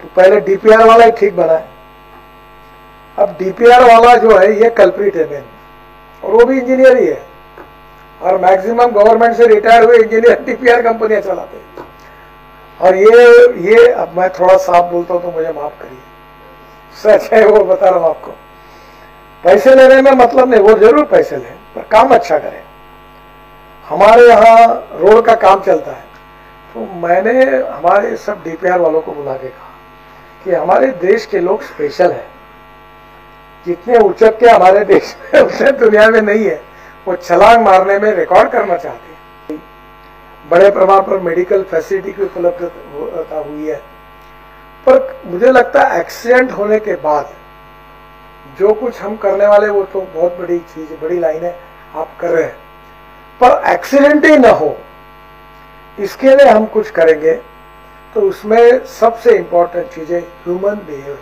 तो पहले डीपीआर वाला ही ठीक बना है। अब डीपीआर वाला जो है ये कल्प्रिट है मेन, और वो भी इंजीनियर ही है, और मैक्सिमम गवर्नमेंट से रिटायर हुए इंजीनियर डीपीआर कंपनियां चलाते हैं। और ये अब मैं थोड़ा साफ बोलता हूं तो मुझे माफ करिए, सच है वो बता रहा हूं आपको। पैसे लेने में मतलब नहीं, वो जरूर पैसे लें पर काम अच्छा करें। हमारे यहाँ रोड का काम चलता है, तो मैंने हमारे सब डीपीआर वालों को बुला के कहा कि हमारे देश के लोग स्पेशल है, जितने उचक के हमारे देश में उतने दुनिया में नहीं है। वो छलांग मारने में रिकॉर्ड करना चाहते हैं। बड़े प्रमाण पर मेडिकल फैसिलिटी की उपलब्धता हुई है, पर मुझे लगता है एक्सीडेंट होने के बाद जो कुछ हम करने वाले वो तो बहुत बड़ी चीज है, बड़ी लाइन है आप कर रहे हैं, पर एक्सीडेंट ही ना हो इसके लिए हम कुछ करेंगे। तो उसमें सबसे इंपॉर्टेंट चीज है ह्यूमन बिहेवियर।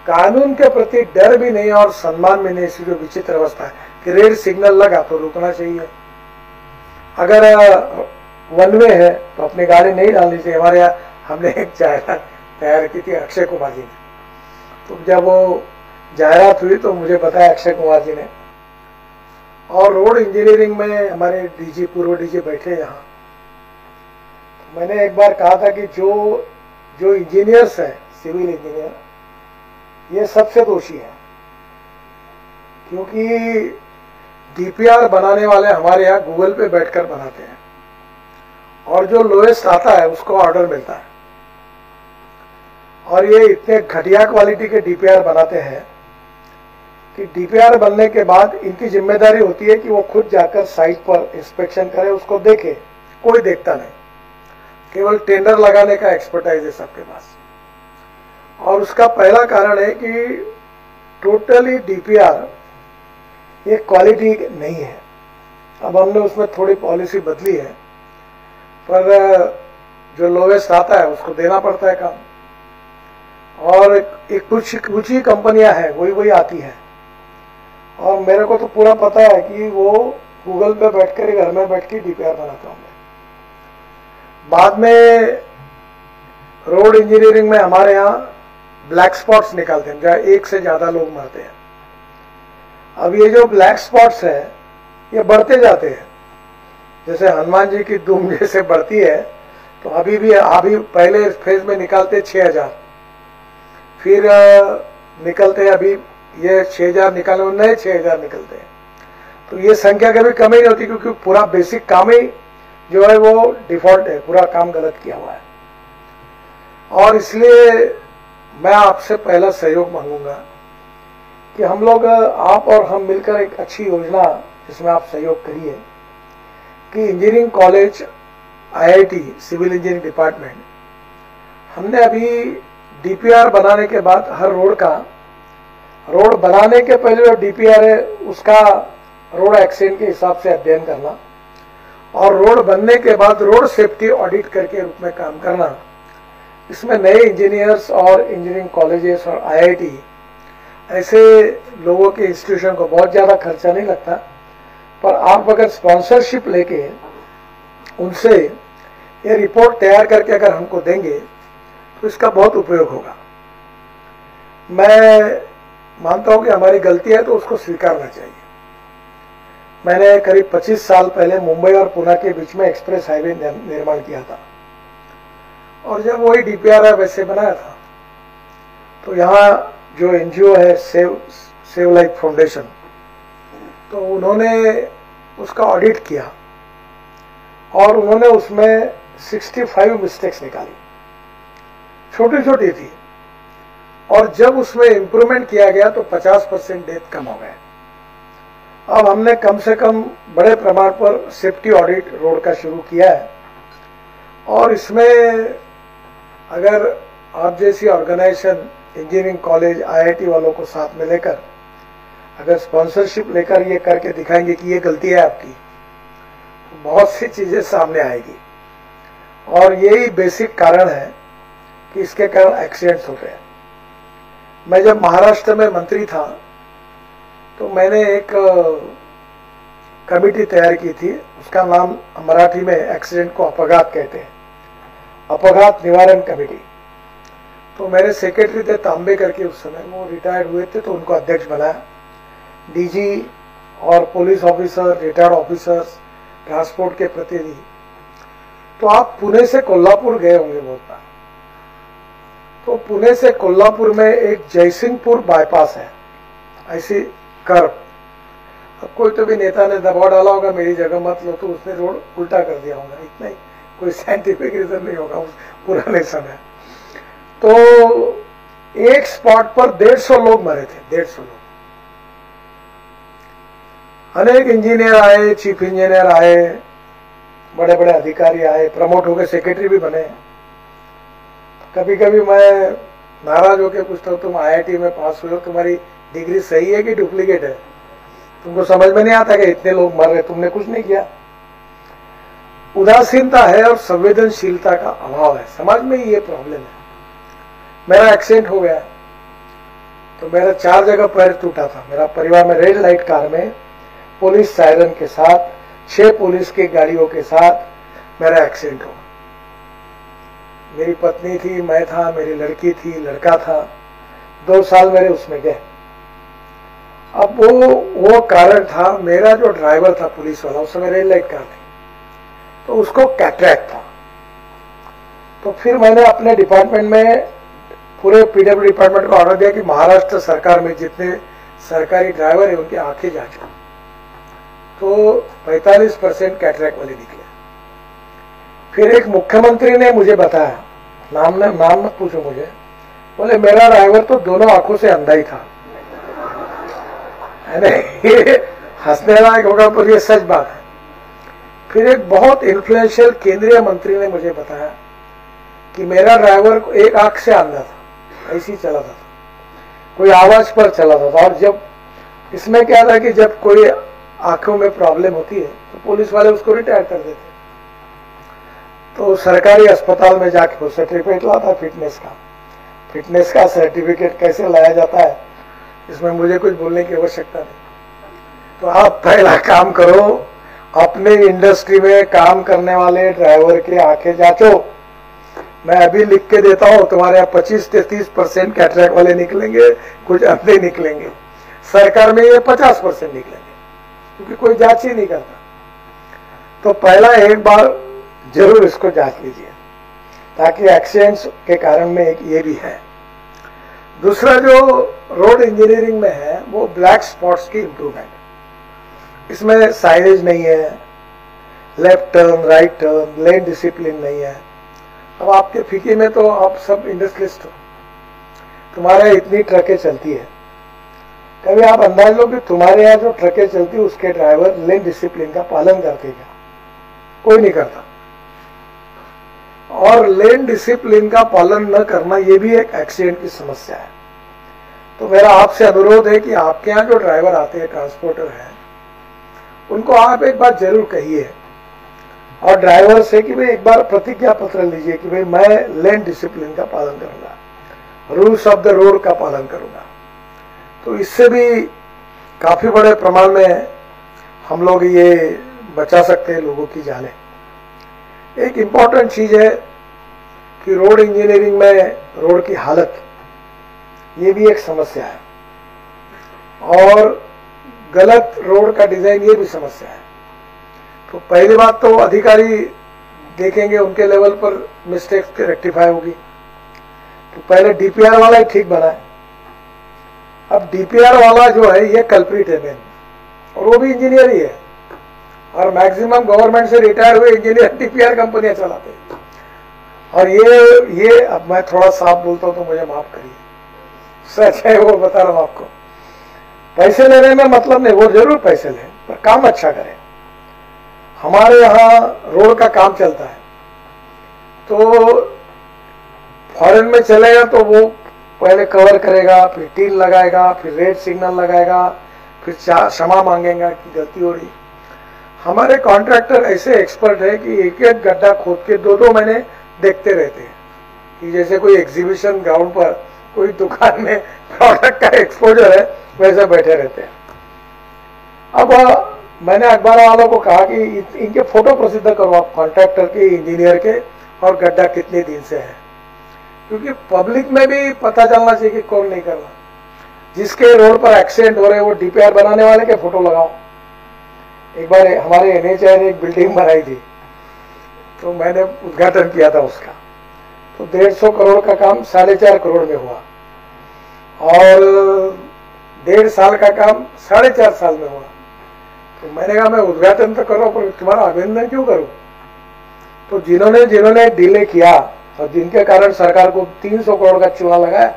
कानून के प्रति डर भी नहीं और सम्मान भी नहीं। इसकी जो विचित्र अवस्था है कि रेड सिग्नल लगा तो रुकना चाहिए, अगर वन वे है तो अपनी गाड़ी नहीं डालनी चाहिए। हमारे यहाँ हमने एक जायरात तैयार की थी अक्षय कुमार जी ने, तो जब वो जायरात हुई तो मुझे बताया अक्षय कुमार जी ने, और रोड इंजीनियरिंग में हमारे डीजी पूर्व डीजी बैठे यहाँ। मैंने एक बार कहा था कि जो इंजीनियर्स हैं, सिविल इंजीनियर, ये सबसे दोषी है, क्योंकि डीपीआर बनाने वाले हमारे यहाँ गूगल पे बैठकर बनाते हैं, और जो लोएस्ट आता है उसको ऑर्डर मिलता है। और ये इतने घटिया क्वालिटी के डीपीआर बनाते हैं कि डीपीआर बनने के बाद इनकी जिम्मेदारी होती है कि वो खुद जाकर साइट पर इंस्पेक्शन करे, उसको देखे। कोई देखता नहीं, केवल टेंडर लगाने का एक्सपर्टाइज है सबके पास। और उसका पहला कारण है कि टोटली डीपीआर ये क्वालिटी नहीं है। अब हमने उसमें थोड़ी पॉलिसी बदली है, पर जो लोवेस्ट आता है उसको देना पड़ता है काम, और एक कुछ ही कंपनियां हैं वही आती हैं। और मेरे को तो पूरा पता है कि वो गूगल पे बैठकर घर में बैठ के डीपीआर बनाता हूं मैं। बाद में रोड इंजीनियरिंग में हमारे यहाँ ब्लैक स्पॉट्स निकालते हैं जहाँ एक से ज्यादा लोग मरते हैं। अब ये जो ब्लैक स्पॉट्स है ये बढ़ते जाते हैं, जैसे हनुमान जी की दुम जैसे बढ़ती है। तो अभी पहले फेज में निकालते 6000, फिर निकलते अभी ये 6000 निकालने में नए 6000 निकलते हैं। तो ये संख्या कभी कम ही नहीं होती, क्योंकि पूरा बेसिक काम ही जो है वो डिफॉल्ट है, पूरा काम गलत किया हुआ है। और इसलिए मैं आपसे पहला सहयोग मांगूंगा कि हम लोग, आप और हम मिलकर एक अच्छी योजना जिसमें आप सहयोग करिए कि engineering college IIT civil engineering department, हमने अभी डीपीआर बनाने के बाद हर रोड बनाने के पहले जो डीपीआर है उसका रोड एक्सीडेंट के हिसाब से अध्ययन करना, और रोड बनने के बाद रोड सेफ्टी ऑडिट करके रूप में काम करना। इसमें नए इंजीनियर्स और इंजीनियरिंग कॉलेजेस और आईआईटी ऐसे लोगों के इंस्टीट्यूशन को बहुत ज्यादा खर्चा नहीं लगता, पर आप अगर स्पॉन्सरशिप लेके उनसे ये रिपोर्ट तैयार करके अगर हमको देंगे तो इसका बहुत उपयोग होगा। मैं मानता हूं कि हमारी गलती है तो उसको स्वीकारना चाहिए। मैंने करीब 25 साल पहले मुंबई और पुणे के बीच में एक्सप्रेस हाईवे निर्माण किया था, और जब वही डीपीआर वैसे बनाया था, तो यहाँ जो एनजीओ है सेव लाइफ फाउंडेशन, तो उन्होंने उसका ऑडिट किया और उन्होंने उसमें 65 मिस्टेक्स निकाली, छोटी छोटी थी, और जब उसमें इंप्रूवमेंट किया गया तो 50% डेथ कम हो गए। अब हमने कम से कम बड़े प्रमाण पर सेफ्टी ऑडिट रोड का शुरू किया है, और इसमें अगर आप जैसी ऑर्गेनाइजेशन इंजीनियरिंग कॉलेज आईआईटी वालों को साथ में लेकर अगर स्पॉन्सरशिप लेकर ये करके दिखाएंगे कि ये गलती है आपकी, तो बहुत सी चीजें सामने आएगी। और यही बेसिक कारण है कि इसके कारण एक्सीडेंट्स होते हैं। मैं जब महाराष्ट्र में मंत्री था तो मैंने एक कमेटी तैयार की थी, उसका नाम मराठी में एक्सीडेंट को अपघात कहते हैं, अपघात निवारण कमेटी। तो मेरे सेक्रेटरी थे तांबे करके, उस समय वो रिटायर्ड हुए थे, तो उनको अध्यक्ष बनाया। डीजी और police officer, retired officers, transport के प्रतिनिधि। तो आप पुणे से कोल्हापुर गए होंगे बहुत बार। तो पुणे से कोल्हापुर में एक जयसिंहपुर बाईपास है, ऐसी कर्व। अब कोई तो भी नेता ने दबाव डाला होगा मेरी जगह मत लो, तो उसने रोड उल्टा कर दिया होगा, इतना ही, कोई साइंटिफिक रीजन नहीं होगा उस पुराने समय। तो एक स्पॉट पर 150 लोग मरे थे, 150 लोग। अनेक इंजीनियर आए, चीफ इंजीनियर आए, बड़े बड़े अधिकारी आए, प्रमोट होकर सेक्रेटरी भी बने। कभी कभी मैं नाराज होकर पूछता हूँ, तुम आईआईटी में पास हुए हो, तुम्हारी डिग्री सही है कि डुप्लीकेट है? तुमको समझ में नहीं आता कि इतने लोग मर रहे, तुमने कुछ नहीं किया। उदासीनता है और संवेदनशीलता का अभाव है, समाज में ये प्रॉब्लम है। मेरा एक्सीडेंट हो गया तो मेरा 4 जगह पैर टूटा था। मेरा परिवार में रेड लाइट कार में पुलिस सायरन के साथ 6 पुलिस की गाड़ियों के साथ मेरा एक्सीडेंट हुआ। मेरी पत्नी थी, मैं था, मेरी लड़की थी, लड़का था। 2 साल मेरे उसमें गए। अब वो कारण था, मेरा जो ड्राइवर था पुलिस वाला, उस समय रेड लाइट कार थी, तो उसको कैटरैक्ट था। तो फिर मैंने अपने डिपार्टमेंट में, पूरे पीडब्ल्यू डिपार्टमेंट को ऑर्डर दिया कि महाराष्ट्र सरकार में जितने सरकारी ड्राइवर है उनकी आंखें जांचो। तो 45% कैटरैक्ट वाले निकले। फिर एक मुख्यमंत्री ने मुझे बताया, नाम मत पूछो मुझे, बोले मेरा ड्राइवर तो दोनों आंखों से अंधा ही था। ये हंसने लायक होगा पर ये सच बात है। फिर एक बहुत इन्फ्लुएंशियल केंद्रीय मंत्री ने मुझे बताया कि मेरा ड्राइवर एक आंख से अंधा था, ऐसे ही चला था, कोई आवाज पर चला था। और जब इसमें क्या था कि जब कोई आंखों में प्रॉब्लम होती है तो पुलिस वाले उसको रिटायर कर देते। तो सरकारी अस्पताल में जाके वो सर्टिफिकेट लाता फिटनेस का सर्टिफिकेट कैसे लाया जाता है, इसमें मुझे कुछ बोलने की आवश्यकता नहीं। तो आप पहला काम करो, अपने इंडस्ट्री में काम करने वाले ड्राइवर की आंखें जांचो। मैं अभी लिख के देता हूं, तुम्हारे यहाँ 25 से 30% कैटरैक्ट वाले निकलेंगे, कुछ अंधे निकलेंगे। सरकार में ये 50% निकलेंगे, क्योंकि कोई जांच ही नहीं करता। तो पहला एक बार जरूर इसको जांच लीजिए, ताकि एक्सीडेंट्स के कारण में एक ये भी है। दूसरा जो रोड इंजीनियरिंग में है वो ब्लैक स्पॉट्स की इंप्रूवमेंट। इसमें साइनेज नहीं है, लेफ्ट टर्न, राइट टर्न, लेन डिसिप्लिन नहीं है। अब आपके फीकी में तो आप सब इंडस्ट्रियलिस्ट हो, तुम्हारे इतनी ट्रकें चलती है, कभी आप अंदाज लो कि तुम्हारे यहाँ जो ट्रकें चलती है उसके ड्राइवर लेन डिसिप्लिन का पालन करते क्या? कोई नहीं करता। और लेन डिसिप्लिन का पालन न करना ये भी एक एक्सीडेंट की समस्या है। तो मेरा आपसे अनुरोध है कि आपके यहाँ जो ड्राइवर आते हैं, ट्रांसपोर्टर हैं, उनको आप एक बार जरूर कहिए और ड्राइवर से कि भाई एक बार प्रतिज्ञा पत्र लीजिए कि भाई मैं लेन डिसिप्लिन का पालन करूंगा, रूल्स ऑफ द रोड का पालन करूंगा। तो इससे भी काफी बड़े प्रमाण में हम लोग ये बचा सकते हैं लोगों की जानें। एक इम्पॉर्टेंट चीज है कि रोड इंजीनियरिंग में रोड की हालत, ये भी एक समस्या है, और गलत रोड का डिजाइन ये भी समस्या है। तो पहली बात तो अधिकारी देखेंगे, उनके लेवल पर मिस्टेक्स रेक्टिफाई होगी। तो पहले डीपीआर वाला ही ठीक बना है। अब डीपीआर वाला जो है ये कल्प्रिट है मेन, और वो भी इंजीनियर ही है, और मैक्सिमम गवर्नमेंट से रिटायर हुए इंजीनियर डीपीआर कंपनियां चलाते हैं। और ये अब मैं थोड़ा साफ बोलता हूं तो मुझे माफ करिए, सच है वो बता रहा हूं आपको। पैसे लेने में मतलब नहीं, वो जरूर पैसे लें पर काम अच्छा करें। हमारे यहाँ रोड का काम चलता है, तो फॉरेन में चलेगा तो वो पहले कवर करेगा, फिर टीन लगाएगा, फिर रेड सिग्नल लगाएगा, फिर क्षमा मांगेगा कि गलती हो रही। हमारे कॉन्ट्रैक्टर ऐसे एक्सपर्ट है कि एक एक गड्ढा खोद के 2-2 महीने देखते रहते हैं, कि जैसे कोई एग्जीबिशन ग्राउंड पर कोई दुकान में प्रोडक्ट का एक्सपोजर है वैसे बैठे रहते हैं। अब मैंने अखबार वालों को कहा कि इनके फोटो प्रसिद्ध करो आप, कॉन्ट्रैक्टर के, इंजीनियर के, और गड्ढा कितने दिन से है। क्योंकि पब्लिक में भी पता चलना चाहिए कि कौन नहीं कर रहा। जिसके रोड पर एक्सीडेंट हो रहे वो डीपीआर बनाने वाले के फोटो लगाओ। एक बार हमारे एनएचआई ने एक बिल्डिंग बनाई थी, तो मैंने उद्घाटन किया था उसका, तो 150 करोड़ का काम 4.5 करोड़ में हुआ और 1.5 साल का काम 4.5 साल में हुआ। तो मैंने कहा मैं उद्घाटन तो कर रहा हूं पर तुम्हारा अभिनंदन क्यों करूं? तो जिन्होंने डिले किया और जिनके कारण सरकार को 300 करोड़ का चूना लगाया,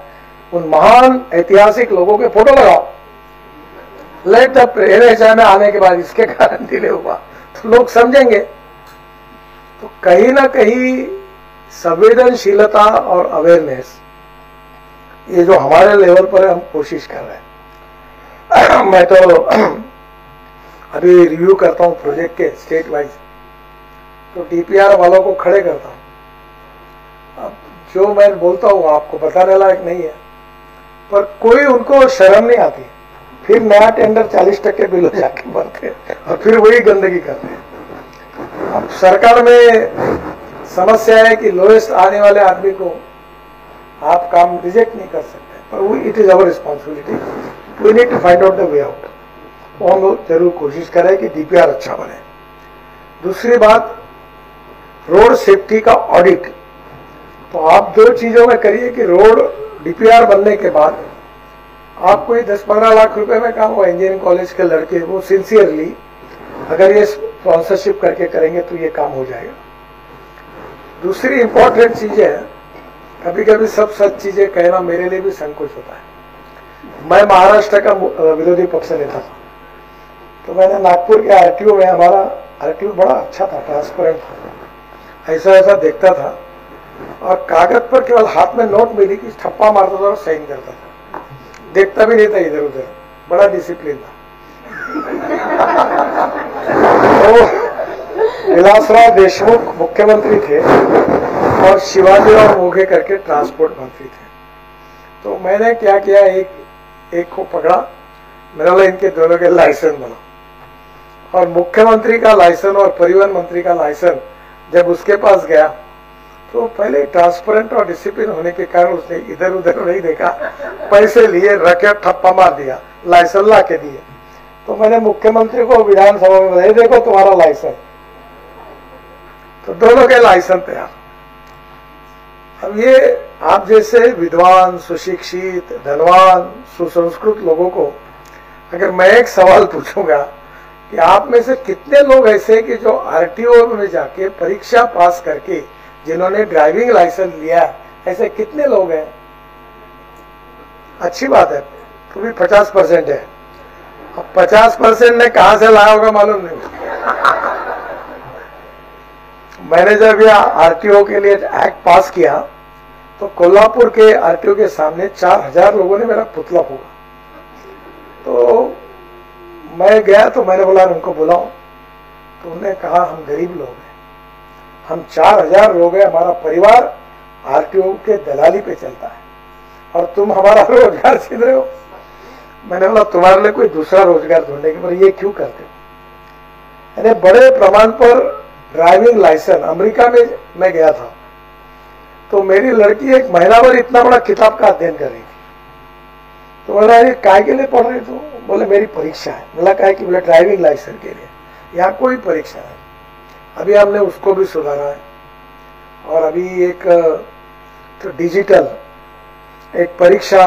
उन महान ऐतिहासिक लोगों के फोटो लगाओ। लेट द एनएचआई में आने के बाद इसके कारण डिले हुआ तो लोग समझेंगे। तो कहीं ना कहीं संवेदनशीलता और अवेयरनेस, ये जो हमारे लेवल पर हम कोशिश कर रहे हैं। मैं तो अभी रिव्यू करता हूं प्रोजेक्ट के स्टेट वाइज, तो डीपीआर वालों को खड़े करता हूं। अब जो मैं बोलता हूं आपको बताने लायक नहीं है, पर कोई उनको शर्म नहीं आती, फिर नया टेंडर 40% बिल हो जाके भरते और फिर वही गंदगी करते हैं। अब सरकार में समस्या है कि लोएस्ट आने वाले आदमी को आप काम रिजेक्ट नहीं कर सकते, पर it is our responsibility, we need to find out the way out. वो हम लोग जरूर कोशिश करें कि डीपीआर अच्छा बने। दूसरी बात, रोड सेफ्टी का ऑडिट। तो आप 2 चीजों में करिए कि रोड डीपीआर बनने के बाद आप कोई 10-15 लाख रुपए में काम, वो इंजीनियरिंग कॉलेज के लड़के वो सिंसियरली अगर ये स्पॉन्सरशिप करके करेंगे तो ये काम हो जाएगा। दूसरी इंपॉर्टेंट चीज है, कभी कभी सब सच चीजें कहना मेरे लिए भी संकोच होता है। मैं महाराष्ट्र का विरोधी पक्ष नेता था, तो मैंने नागपुर के आरटीओ में, हमारा आरटीओ बड़ा अच्छा था, ट्रांसपेरेंट था, ऐसा देखता था और कागज पर केवल हाथ में नोट मिली कि ठप्पा मारता था और साइन करता था, देखता भी नहीं था इधर उधर, बड़ा डिसिप्लिन था। तो विलासराव देशमुख मुख्यमंत्री थे और शिवाजी और मोघे करके ट्रांसपोर्ट मंत्री थे। तो मैंने क्या किया, एक को पकड़ा, मेरा बोला इनके दोनों के लाइसेंस बना, और मुख्यमंत्री का लाइसेंस और परिवहन मंत्री का लाइसेंस जब उसके पास गया तो पहले ट्रांसपेरेंट और डिसिप्लिन होने के कारण उसने इधर उधर नहीं देखा, पैसे लिए, रखे, ठप्पा मार दिया, लाइसेंस ला के दिए। तो मैंने मुख्यमंत्री को विधानसभा में बताया, देखो तुम्हारा लाइसेंस, तो दोनों के लाइसेंस तैयार। अब ये आप जैसे विद्वान, सुशिक्षित, धनवान, सुसंस्कृत लोगों को अगर मैं एक सवाल पूछूंगा कि आप में से कितने लोग ऐसे कि जो आरटीओ में जाके परीक्षा पास करके जिन्होंने ड्राइविंग लाइसेंस लिया, ऐसे कितने लोग हैं? अच्छी बात है, तो भी 50% है। अब 50% ने कहां से लाया होगा मालूम नहीं। मैंने जब यह आरटीओ के लिए एक्ट पास किया तो कोल्हापुर के आरटीओ के सामने 4000 लोगों ने मेरा पुतला फूका। तो मैं गया तो मैंने बोला उनको बुलाओ, तो उन्होंने कहा हम गरीब लोग हैं, हम 4000 लोग हैं, हमारा परिवार आरटीओ के दलाली पे चलता है और तुम हमारा रोजगार छीन रहे हो। मैंने बोला तुम्हारे लिए कोई दूसरा रोजगार ढूंढने के, पर ये क्यों करते हो? यानी बड़े प्रमाण पर ड्राइविंग लाइसेंस, अमेरिका में मैं गया था तो मेरी लड़की एक महीना भर इतना बड़ा किताब का अध्ययन कर रही थी। तो बोला ये काय के लिए पढ़ रही तो? बोले मेरी परीक्षा है। बोला काय की? बोले ड्राइविंग लाइसेंस के लिए। यहाँ कोई परीक्षा है, अभी हमने उसको भी सुधारा है और अभी एक तो डिजिटल एक परीक्षा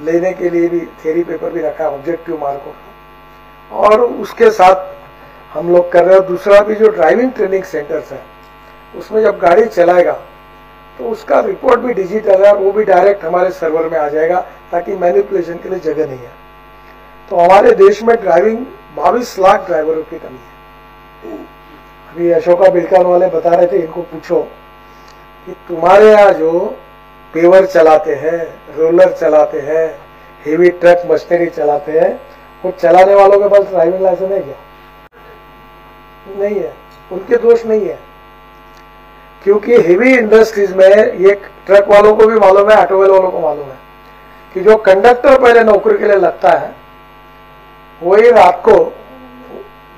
लेने के लिए भी थ्योरी पेपर भी रखा है, ऑब्जेक्टिव मार्कों का, और उसके साथ हम लोग कर रहे हैं। दूसरा भी जो ड्राइविंग ट्रेनिंग सेंटर्स है उसमें जब गाड़ी चलाएगा तो उसका रिपोर्ट भी डिजिटल है, वो भी डायरेक्ट हमारे सर्वर में आ जाएगा ताकि मैनिपुलेशन के लिए जगह नहीं है। तो हमारे देश में ड्राइविंग 22 लाख ड्राइवरों की कमी है। अभी अशोका बिल्कान वाले बता रहे थे, इनको पूछो कि तुम्हारे यहाँ जो पेवर चलाते हैं, रोलर चलाते हैं, हेवी ट्रक मशीनरी चलाते हैं, वो चलाने वालों के पास ड्राइविंग लाइसेंस है क्या? नहीं है। उनके दोष नहीं है, क्योंकि हेवी इंडस्ट्रीज में ये ट्रक वालों को भी मालूम है, ऑटोमोबाइल वालों को मालूम है कि जो कंडक्टर पहले नौकरी के लिए लगता है वही रात को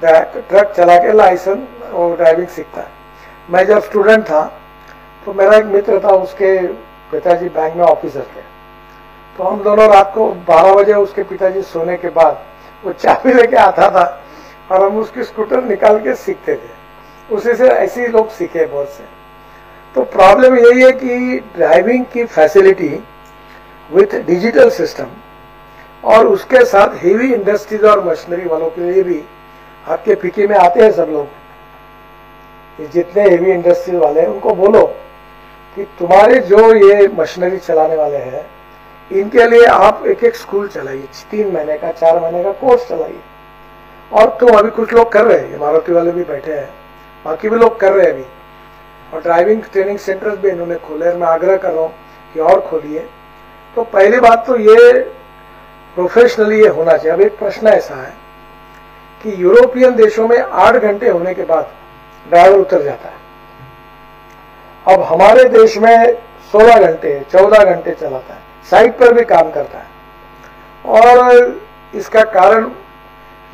ट्रक चला के लाइसेंस और ड्राइविंग सीखता है। मैं जब स्टूडेंट था तो मेरा एक मित्र था, उसके पिताजी बैंक में ऑफिसर थे, तो हम दोनों रात को 12 बजे उसके पिताजी सोने के बाद वो चाबी लेके आता था और हम उसकी स्कूटर निकाल के सीखते थे। उसी से ऐसे ही लोग सीखे बहुत से। तो प्रॉब्लम यही है कि ड्राइविंग की फैसिलिटी विथ डिजिटल सिस्टम और उसके साथ हेवी इंडस्ट्रीज और मशीनरी वालों के लिए भी, आपके पीके में आते हैं सब लोग, जितने हेवी इंडस्ट्रीज वाले हैं उनको बोलो कि तुम्हारे जो ये मशीनरी चलाने वाले हैं इनके लिए आप एक एक स्कूल चलाइए, 3 महीने का 4 महीने का कोर्स चलाइए। और तुम अभी कुछ लोग कर रहे हैं, मारुति वाले भी बैठे हैं, बाकी भी लोग कर रहे हैं अभी, और ड्राइविंग ट्रेनिंग सेंटर्स भी इन्होंने खोले। मैं आग्रह कर रहा हूँ कि और खोलिए। तो पहली बात तो ये प्रोफेशनली ये होना चाहिए। अब एक प्रश्न ऐसा है कि यूरोपियन देशों में 8 घंटे होने के बाद ड्राइवर उतर जाता है। अब हमारे देश में 16 घंटे 14 घंटे चलाता है, साइट पर भी काम करता है। और इसका कारण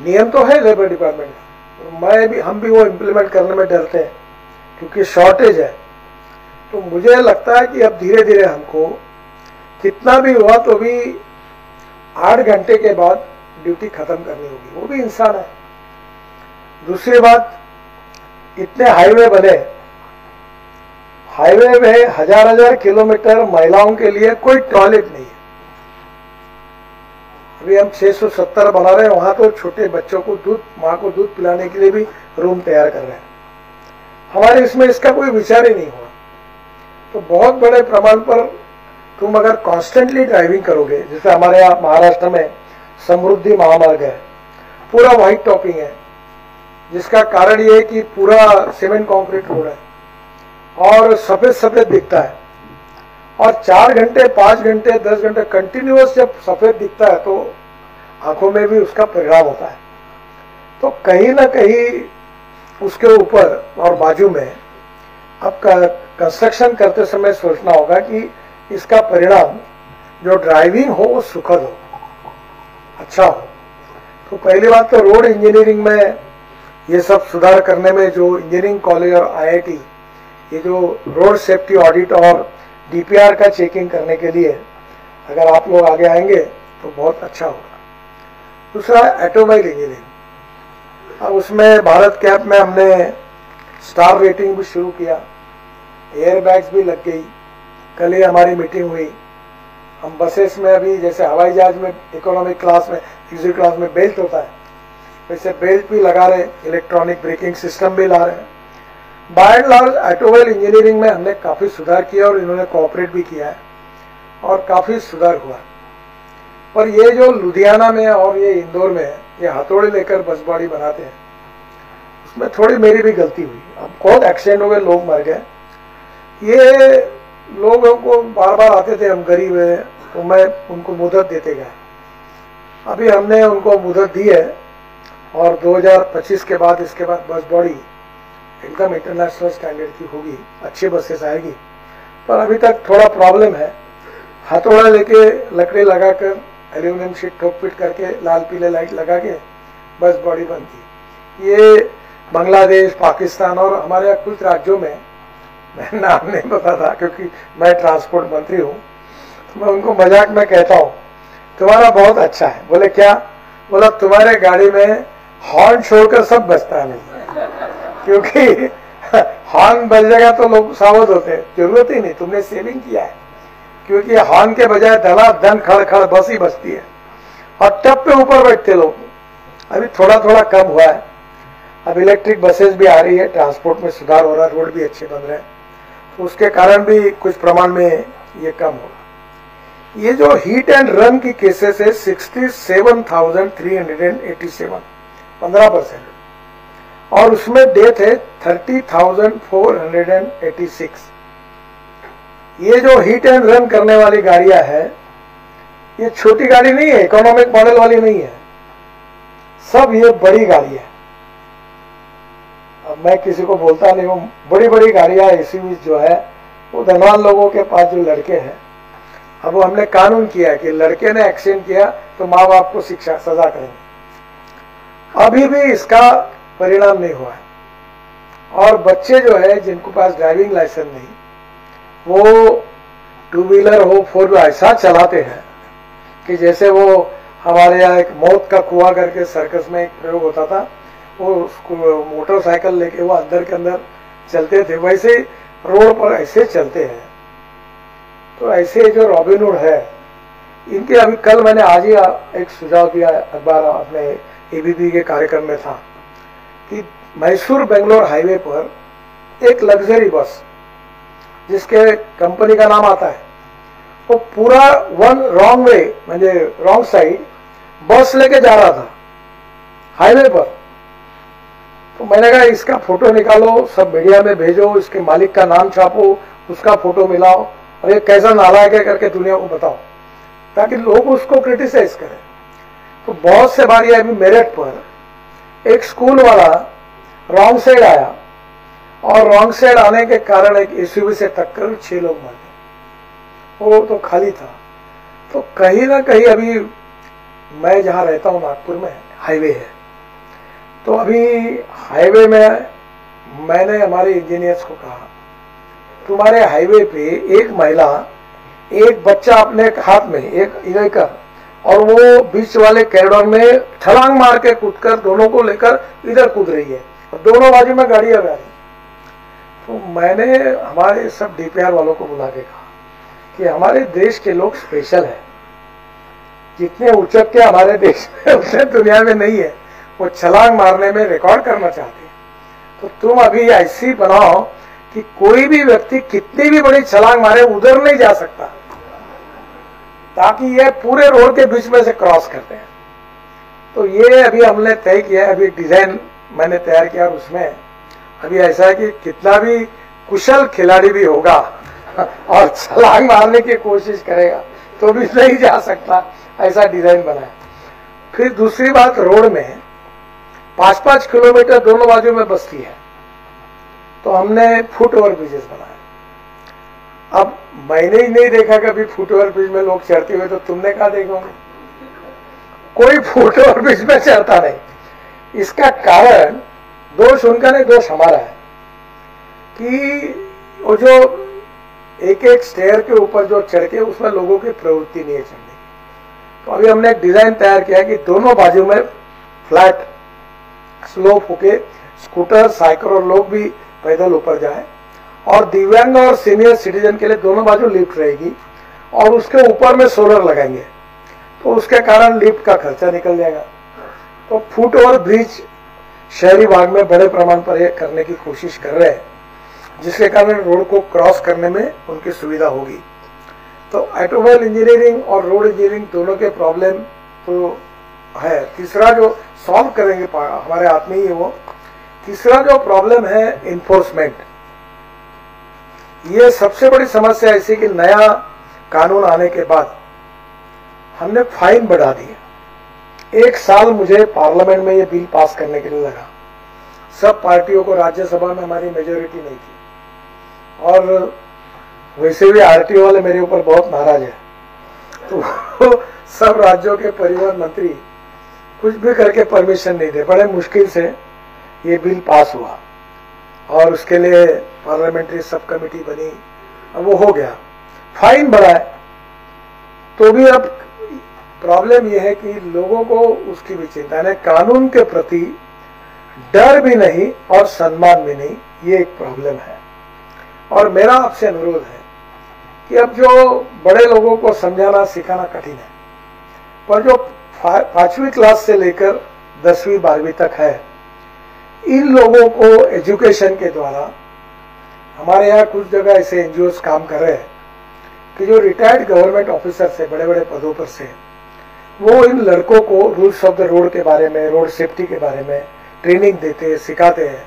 नियम तो है लेबर डिपार्टमेंट का, हम भी वो इम्प्लीमेंट करने में डरते हैं क्योंकि शॉर्टेज है। तो मुझे लगता है कि अब धीरे धीरे हमको कितना भी हुआ तो भी 8 घंटे के बाद ड्यूटी खत्म करनी होगी, वो भी इंसान है। दूसरी बात, इतने हाईवे बने, हाईवे में हजार किलोमीटर महिलाओं के लिए कोई टॉयलेट नहीं है। अभी हम 670 बना रहे हैं, वहां तो छोटे बच्चों को मां को दूध पिलाने के लिए भी रूम तैयार कर रहे हैं। हमारे इसमें इसका कोई विचार ही नहीं हुआ। तो बहुत बड़े प्रमाण पर तुम अगर कॉन्स्टेंटली ड्राइविंग करोगे, जैसे हमारे यहाँ महाराष्ट्र में समृद्धि महामार्ग है, पूरा व्हाइट टॉपिंग है, जिसका कारण ये है कि पूरा सीमेंट कंक्रीट रोड है और सफेद सफेद दिखता है। और 4 घंटे 5 घंटे 10 घंटे कंटिन्यूअस जब सफेद दिखता है तो आंखों में भी उसका परिणाम होता है। तो कहीं ना कहीं उसके ऊपर और बाजू में अब कंस्ट्रक्शन करते समय सोचना होगा कि इसका परिणाम जो ड्राइविंग हो वो सुखद हो, अच्छा हो। तो पहली बात तो रोड इंजीनियरिंग में ये सब सुधार करने में जो इंजीनियरिंग कॉलेज और आईआईटी ये जो रोड सेफ्टी ऑडिट और डीपीआर का चेकिंग करने के लिए अगर आप लोग आगे आएंगे तो बहुत अच्छा होगा। दूसरा ऑटोमोबाइल इंजीनियरिंग, अब उसमें भारत कैप में हमने स्टार रेटिंग भी शुरू किया, एयर बैग्स भी लग गई। कल ही हमारी मीटिंग हुई। हम बसेस में अभी जैसे हवाई जहाज में इकोनॉमिक क्लास में एग्जीक्यूटिव क्लास में बेल्ट होता है, वैसे बेल्ट भी लगा रहे, इलेक्ट्रॉनिक ब्रेकिंग सिस्टम भी ला रहे हैं। By and large automobile engineering में हमने काफी सुधार किया और इन्होंने कोऑपरेट भी किया है और काफी सुधार हुआ। पर ये जो लुधियाना में और ये इंदौर में ये हथौड़े लेकर बस बॉडी बनाते हैं, उसमें थोड़ी मेरी भी गलती हुई। अब बहुत एक्सीडेंट हो गए, लोग मर गए। ये लोगों को बार बार आते थे, हम गरीब है, तो मैं उनको मुदत देते गया। अभी हमने उनको मुदत दी है और 2025 के बाद इसके बाद बस बॉडी एकदम इंटरनेशनल स्टैंडर्ड की होगी, अच्छी बसेस आएगी। पर अभी तक थोड़ा प्रॉब्लम है, हथौड़ा लेके लकड़ी लगाकर एल्यूमिनियम शीट ठोक पीट करके लाल पीले लाइट लगा के बस बॉडी बनती। ये बांग्लादेश, पाकिस्तान और हमारे कुछ राज्यों में, मैं नाम नहीं पता था क्योंकि मैं ट्रांसपोर्ट मंत्री हूँ, तो मैं उनको मजाक में कहता हूँ तुम्हारा बहुत अच्छा है। बोले क्या? बोला तुम्हारे गाड़ी में हॉर्न छोड़कर सब बजता है नहीं, क्योंकि हॉर्न बज जाएगा तो लोग सावध होते हैं, जरूरत ही नहीं, तुमने सेविंग किया है। क्योंकि हॉर्न के बजाय धला धन खड़ खड़ बस ही बजती है और टप पे ऊपर बैठते लोग। अभी थोड़ा थोड़ा कम हुआ है, अब इलेक्ट्रिक बसेस भी आ रही है, ट्रांसपोर्ट में सुधार हो रहा है, रोड भी अच्छे बन रहे हैं, तो उसके कारण भी कुछ प्रमाण में ये कम होगा। ये जो हीट एंड रन की केसेस है 67,387, 15%, और उसमें डेथ है 30,486। ये जो हीट एंड रन करने वाली गाड़ियां है, ये छोटी गाड़ी नहीं है, इकोनॉमिक मॉडल वाली नहीं है, सब ये बड़ी गाड़ी है। अब मैं किसी को बोलता नहीं हूं, बड़ी बड़ी गाड़ियां एसयूवी जो है वो धनवान लोगों के पास जो लड़के हैं, अब वो हमने कानून किया है कि लड़के ने एक्सीडेंट किया तो माँ बाप को शिक्षा सजा करेंगे। अभी भी इसका परिणाम नहीं हुआ है। और बच्चे जो है जिनको पास ड्राइविंग लाइसेंस नहीं, वो टू व्हीलर हो, फोर व्हीलर ऐसा चलाते हैं कि जैसे वो हमारे यहाँ एक मौत का कुआं करके सर्कस में एक प्रयोग होता था, वो मोटरसाइकिल लेके वो अंदर के अंदर चलते थे, वैसे रोड पर ऐसे चलते हैं। तो ऐसे जो रॉबिनहुड है इनके, अभी कल मैंने आज ही एक सुझाव दिया अखबार अपने एबीपी के कार्यक्रम में था कि मैसूर बेंगलोर हाईवे पर एक लग्जरी बस जिसके कंपनी का नाम आता है, वो पूरा वन रॉन्ग वे म्हणजे रॉन्ग साइड बस लेके जा रहा था हाईवे पर। तो मैंने कहा इसका फोटो निकालो, सब मीडिया में भेजो, इसके मालिक का नाम छापो, उसका फोटो मिलाओ और ये कैसा नालायक है करके दुनिया को बताओ ताकि लोग उसको क्रिटिसाइज करें। तो बहुत से बार अभी मेरठ पर एक स्कूल वाला रॉन्ग साइड आया और रॉन्ग साइड आने के कारण एक एसयूवी से टक्कर, 6 लोग मर गए। वो तो खाली था। तो कहीं ना कहीं अभी मैं जहां रहता हूं नागपुर में हाईवे है, तो अभी हाईवे में मैंने हमारे इंजीनियर्स को कहा तुम्हारे हाईवे पे एक महिला एक बच्चा अपने हाथ में एक लेकर और वो बीच वाले कॉरिडोर में छलांग मार के कूदकर दोनों को लेकर इधर कूद रही है और दोनों बाजू में गाड़ियां जा रही। तो मैंने हमारे सब डीपीआर वालों को बुला के कहा कि हमारे देश के लोग स्पेशल है, जितने उचक के हमारे देश में उतने दुनिया में नहीं है। वो छलांग मारने में रिकॉर्ड करना चाहते हैं, तो तुम अभी ऐसी बनाओ कि कोई भी व्यक्ति कितनी भी बड़ी छलांग मारे उधर नहीं जा सकता, ताकि ये पूरे रोड के बीच में से क्रॉस करते हैं। तो ये अभी हमने तय किया है, अभी डिजाइन मैंने तैयार किया और उसमें अभी ऐसा है कि कितना भी कुशल खिलाड़ी भी होगा और छलांग मारने की कोशिश करेगा तो भी नहीं जा सकता, ऐसा डिजाइन बनाया। फिर दूसरी बात, रोड में 5-5 किलोमीटर दोनों बाजू में बस्ती है, तो हमने फुट ओवर ब्रिजेस बनाए। अब मैंने ही नहीं देखा कभी फुट ओवर ब्रिज में लोग चढ़ते हुए, तो तुमने कहा देखोगे? कोई फुट ओवर ब्रिज में चढ़ता नहीं। इसका कारण दोष उनका नहीं, दोष हमारा है कि वो जो एक एक स्टेयर के ऊपर जो चढ़ के उसमें लोगों की प्रवृत्ति नहीं है चढ़ने की। तो अभी हमने एक डिजाइन तैयार किया कि दोनों बाजू में फ्लैट स्लोप होके स्कूटर, साइकिल और लोग भी पैदल ऊपर जाए, और दिव्यांग और सीनियर सिटीजन के लिए दोनों बाजू लिफ्ट रहेगी और उसके ऊपर में सोलर लगाएंगे, तो उसके कारण लिफ्ट का खर्चा निकल जाएगा। तो फुट ओवर ब्रिज शहरी भाग में बड़े प्रमाण पर ये करने की कोशिश कर रहे हैं, जिसके कारण रोड को क्रॉस करने में उनकी सुविधा होगी। तो ऑटोमोबाइल इंजीनियरिंग और रोड इंजीनियरिंग दोनों के प्रॉब्लम तो है। तीसरा जो सॉल्व करेंगे हमारे हाथ में ही है वो, तीसरा जो प्रॉब्लम है इन्फोर्समेंट। ये सबसे बड़ी समस्या ऐसी कि नया कानून आने के बाद हमने फाइन बढ़ा दिया। 1 साल मुझे पार्लियामेंट में ये बिल पास करने के लिए लगा। सब पार्टियों को, राज्यसभा में हमारी मेजोरिटी नहीं थी और वैसे भी आरटीओ वाले मेरे ऊपर बहुत नाराज है, तो सब राज्यों के परिवहन मंत्री कुछ भी करके परमिशन नहीं दे। बड़े मुश्किल से ये बिल पास हुआ और उसके लिए पार्लियामेंट्री सब कमेटी बनी, अब वो हो गया। फाइन बढ़ाए तो भी अब प्रॉब्लम यह है कि लोगों को उसकी भी चिंता है, कानून के प्रति डर भी नहीं और सम्मान भी नहीं, ये एक प्रॉब्लम है। और मेरा आपसे अनुरोध है कि अब जो बड़े लोगों को समझाना सिखाना कठिन है, पर जो 5वीं क्लास से लेकर 10वीं 12वीं तक है, इन लोगों को एजुकेशन के द्वारा, हमारे यहाँ कुछ जगह ऐसे एनजीओस काम कर रहे हैं कि जो रिटायर्ड गवर्नमेंट ऑफिसर से, बड़े बड़े पदों पर से, वो इन लड़कों को रूल्स ऑफ द रोड के बारे में, रोड सेफ्टी के बारे में ट्रेनिंग देते हैं, सिखाते हैं।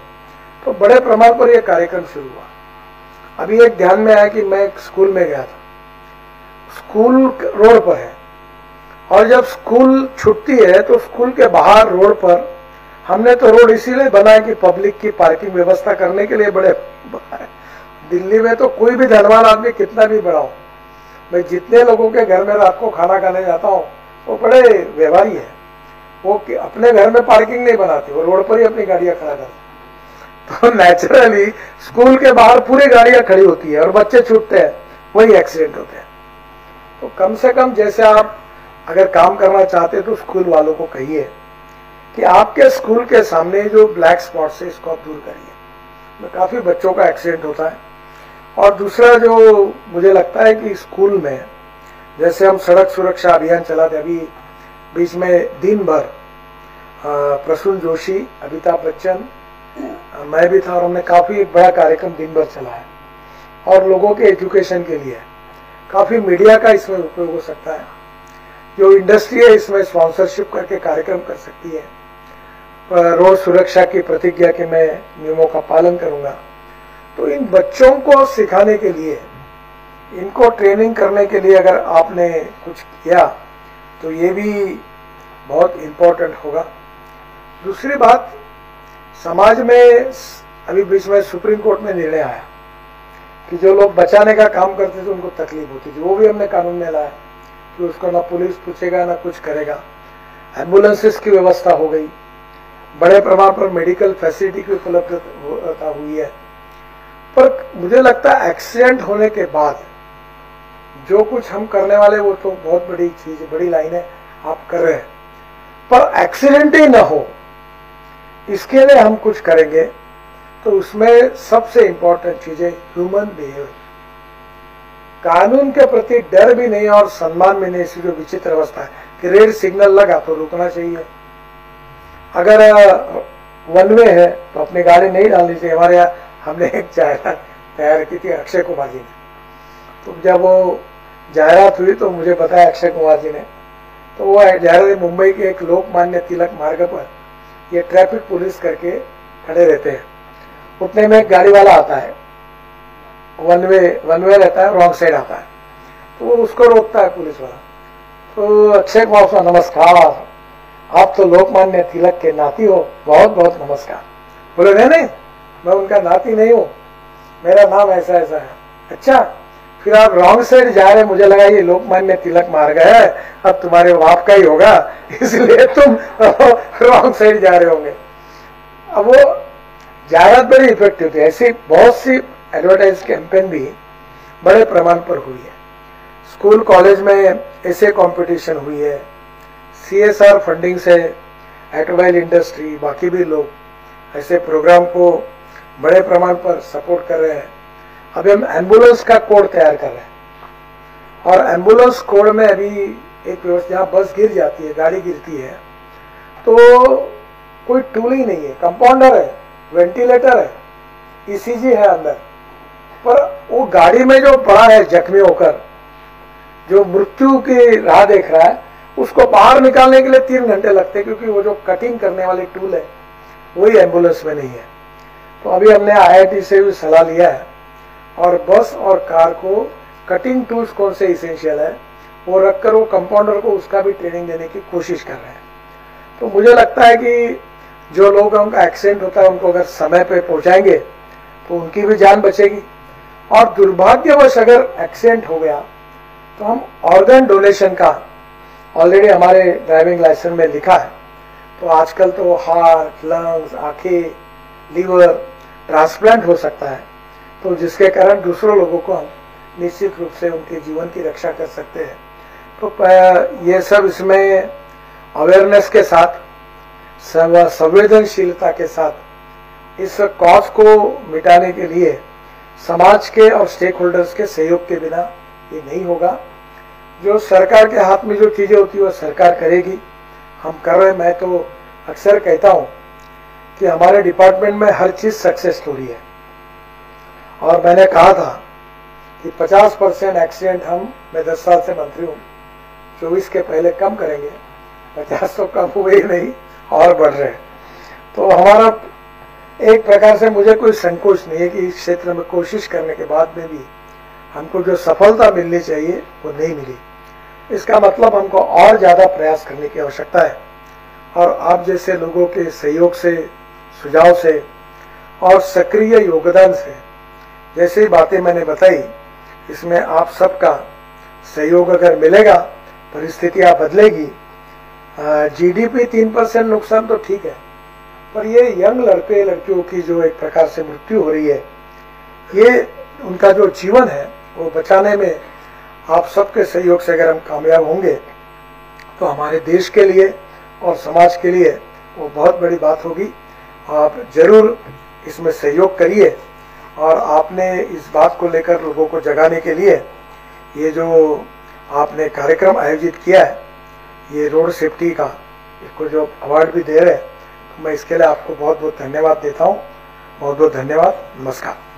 तो बड़े प्रमाण पर यह कार्यक्रम शुरू हुआ। अभी एक ध्यान में आया कि मैं एक स्कूल में गया था, स्कूल रोड पर है और जब स्कूल छुट्टी है तो स्कूल के बाहर रोड पर हमने तो रोड इसीलिए बनाया कि पब्लिक की पार्किंग व्यवस्था करने के लिए बड़े दिल्ली में तो कोई भी धनवान आदमी कितना भी बड़ा हो, मैं जितने लोगों के घर में रात को खाना खाने जाता हूँ वो बड़े व्यवहारी है, वो अपने घर में पार्किंग नहीं बनाते, वो रोड पर ही अपनी गाड़ियां खड़ा करते। तो नेचुरली स्कूल के बाहर पूरी गाड़ियां खड़ी होती है और बच्चे छूटते हैं, वही एक्सीडेंट होते हैं। तो कम से कम जैसे आप अगर काम करना चाहते हैं तो स्कूल वालों को कहिए कि आपके स्कूल के सामने जो ब्लैक स्पॉट्स है इसको आप दूर करिए। काफी बच्चों का एक्सीडेंट होता है। और दूसरा जो मुझे लगता है कि स्कूल में जैसे हम सड़क सुरक्षा अभियान चलाते, अभी बीच में दिन भर प्रसून जोशी, अमिताभ बच्चन, मैं भी था और हमने काफी एक बड़ा कार्यक्रम दिन भर चलाया और लोगों के एजुकेशन के लिए काफी मीडिया का इसमें उपयोग हो सकता है। जो इंडस्ट्री है इसमें स्पॉन्सरशिप करके कार्यक्रम कर सकती है। रोड सुरक्षा की प्रतिज्ञा के मैं नियमों का पालन करूंगा। तो इन बच्चों को सिखाने के लिए, इनको ट्रेनिंग करने के लिए अगर आपने कुछ किया तो ये भी बहुत इम्पोर्टेंट होगा। दूसरी बात, समाज में अभी बीच में सुप्रीम कोर्ट में निर्णय आया कि जो लोग बचाने का काम करते थे उनको तकलीफ होती थी, वो भी हमने कानून में लाया कि उसको ना पुलिस पूछेगा ना कुछ करेगा। एम्बुलेंसेस की व्यवस्था हो गई, बड़े प्रमाण पर मेडिकल फैसिलिटी की उपलब्धता हुई है। पर मुझे लगता है एक्सीडेंट होने के बाद जो कुछ हम करने वाले वो तो बहुत बड़ी चीज, बड़ी लाइन है आप कर रहे हैं, पर एक्सीडेंट ही ना हो इसके लिए हम कुछ करेंगे तो उसमें सबसे इंपॉर्टेंट चीज है ह्यूमन बिहेवियर। कानून के प्रति डर भी नहीं और सम्मान भी नहीं। इसकी जो विचित्र अवस्था है कि रेड सिग्नल लगा तो रुकना चाहिए, अगर वन वे है तो अपनी गाड़ी नहीं डालनी चाहिए। हमारे यहाँ हमने एक जायरात तैयार की थी अक्षय कुमार जी ने, तो जब वो जायरात हुई तो मुझे बताया अक्षय कुमार जी ने, तो वो जायरात मुंबई के एक लोकमान्य तिलक मार्ग पर ये ट्रैफिक पुलिस करके खड़े रहते हैं। उतने में एक गाड़ी वाला आता है, वन वे रहता है, रॉन्ग साइड आता है, तो वो उसको रोकता है पुलिस वाला। तो अक्षय कुमार को नमस्कार, आप तो लोकमान्य तिलक के नाती हो, बहुत बहुत नमस्कार। बोले नहीं मैं उनका नाती नहीं हूं, मेरा नाम ऐसा ऐसा है। अच्छा, फिर आप रॉन्ग साइड जा रहे, मुझे लगा ये लोकमान्य तिलक मार्ग है, अब तुम्हारे बाप का ही होगा इसलिए तुम रॉन्ग साइड जा रहे होंगे। अब वो जायरात बड़ी इफेक्टिव थी। ऐसी बहुत सी एडवर्टाइज कैंपेन भी बड़े प्रमाण पर हुई है। स्कूल कॉलेज में ऐसे कंपटीशन हुई है, CSR फंडिंग से ऑटोमोबाइल इंडस्ट्री, बाकी भी लोग ऐसे प्रोग्राम को बड़े प्रमाण पर सपोर्ट कर रहे हैं। अभी हम एम्बुलेंस का कोड तैयार कर रहे हैं और एम्बुलेंस कोड में अभी एक व्यवस्था, जहां बस गिर जाती है, गाड़ी गिरती है, तो कोई टूल ही नहीं है, कंपाउंडर है, वेंटिलेटर है, ECG है अंदर, पर वो गाड़ी में जो पड़ा है जख्मी होकर, जो मृत्यु की राह देख रहा है, उसको बाहर निकालने के लिए 3 घंटे लगते हैं, क्योंकि वो जो कटिंग करने वाली टूल है वही एम्बुलेंस में नहीं है। तो अभी हमने IIT से भी सलाह लिया है और बस और कार को कटिंग टूल्स कौन से इसेंशियल है वो रखकर वो कंपाउंडर को उसका भी ट्रेनिंग देने की कोशिश कर रहे हैं। तो मुझे लगता है कि जो लोग उनका एक्सीडेंट होता है उनको अगर समय पे पहुंचाएंगे तो उनकी भी जान बचेगी। और दुर्भाग्यवश अगर एक्सीडेंट हो गया तो हम ऑर्गन डोनेशन का ऑलरेडी हमारे ड्राइविंग लाइसेंस में लिखा है। तो आजकल तो हार्ट, लंग्स, आंखें, लीवर ट्रांसप्लांट हो सकता है, तो जिसके कारण दूसरों लोगों को हम निश्चित रूप से उनके जीवन की रक्षा कर सकते हैं। तो ये सब इसमें अवेयरनेस के साथ, संवेदनशीलता के साथ इस कॉज को मिटाने के लिए समाज के और स्टेक होल्डर्स के सहयोग के बिना ये नहीं होगा। जो सरकार के हाथ में जो चीजें होती है वो सरकार करेगी, हम कर रहे हैं। मैं तो अक्सर कहता हूं कि हमारे डिपार्टमेंट में हर चीज सक्सेस स्टोरी है, और मैंने कहा था कि 50% एक्सीडेंट मैं 10 साल से मंत्री हूं, 24 के पहले कम करेंगे। 50 तो कम हुए ही नहीं और बढ़ रहे हैं। तो हमारा एक प्रकार से मुझे कोई संकोच नहीं है कि इस क्षेत्र में कोशिश करने के बाद में भी हमको जो सफलता मिलनी चाहिए वो नहीं मिली। इसका मतलब हमको और ज्यादा प्रयास करने की आवश्यकता है, और आप जैसे लोगों के सहयोग से, सुझाव से और सक्रिय योगदान से, जैसे बातें मैंने बताई, इसमें आप सबका सहयोग अगर मिलेगा परिस्थितियां बदलेगी। GDP 3% नुकसान तो ठीक है, पर ये यंग लड़के लड़कियों की जो एक प्रकार से मृत्यु हो रही है, ये उनका जो जीवन है वो बचाने में आप सबके सहयोग से अगर हम कामयाब होंगे तो हमारे देश के लिए और समाज के लिए वो बहुत बड़ी बात होगी। आप जरूर इसमें सहयोग करिए और आपने इस बात को लेकर लोगों को जगाने के लिए ये जो आपने कार्यक्रम आयोजित किया है, ये रोड सेफ्टी का, इसको जो अवार्ड भी दे रहे हैं, तो मैं इसके लिए आपको बहुत बहुत धन्यवाद देता हूँ। बहुत बहुत धन्यवाद। नमस्कार।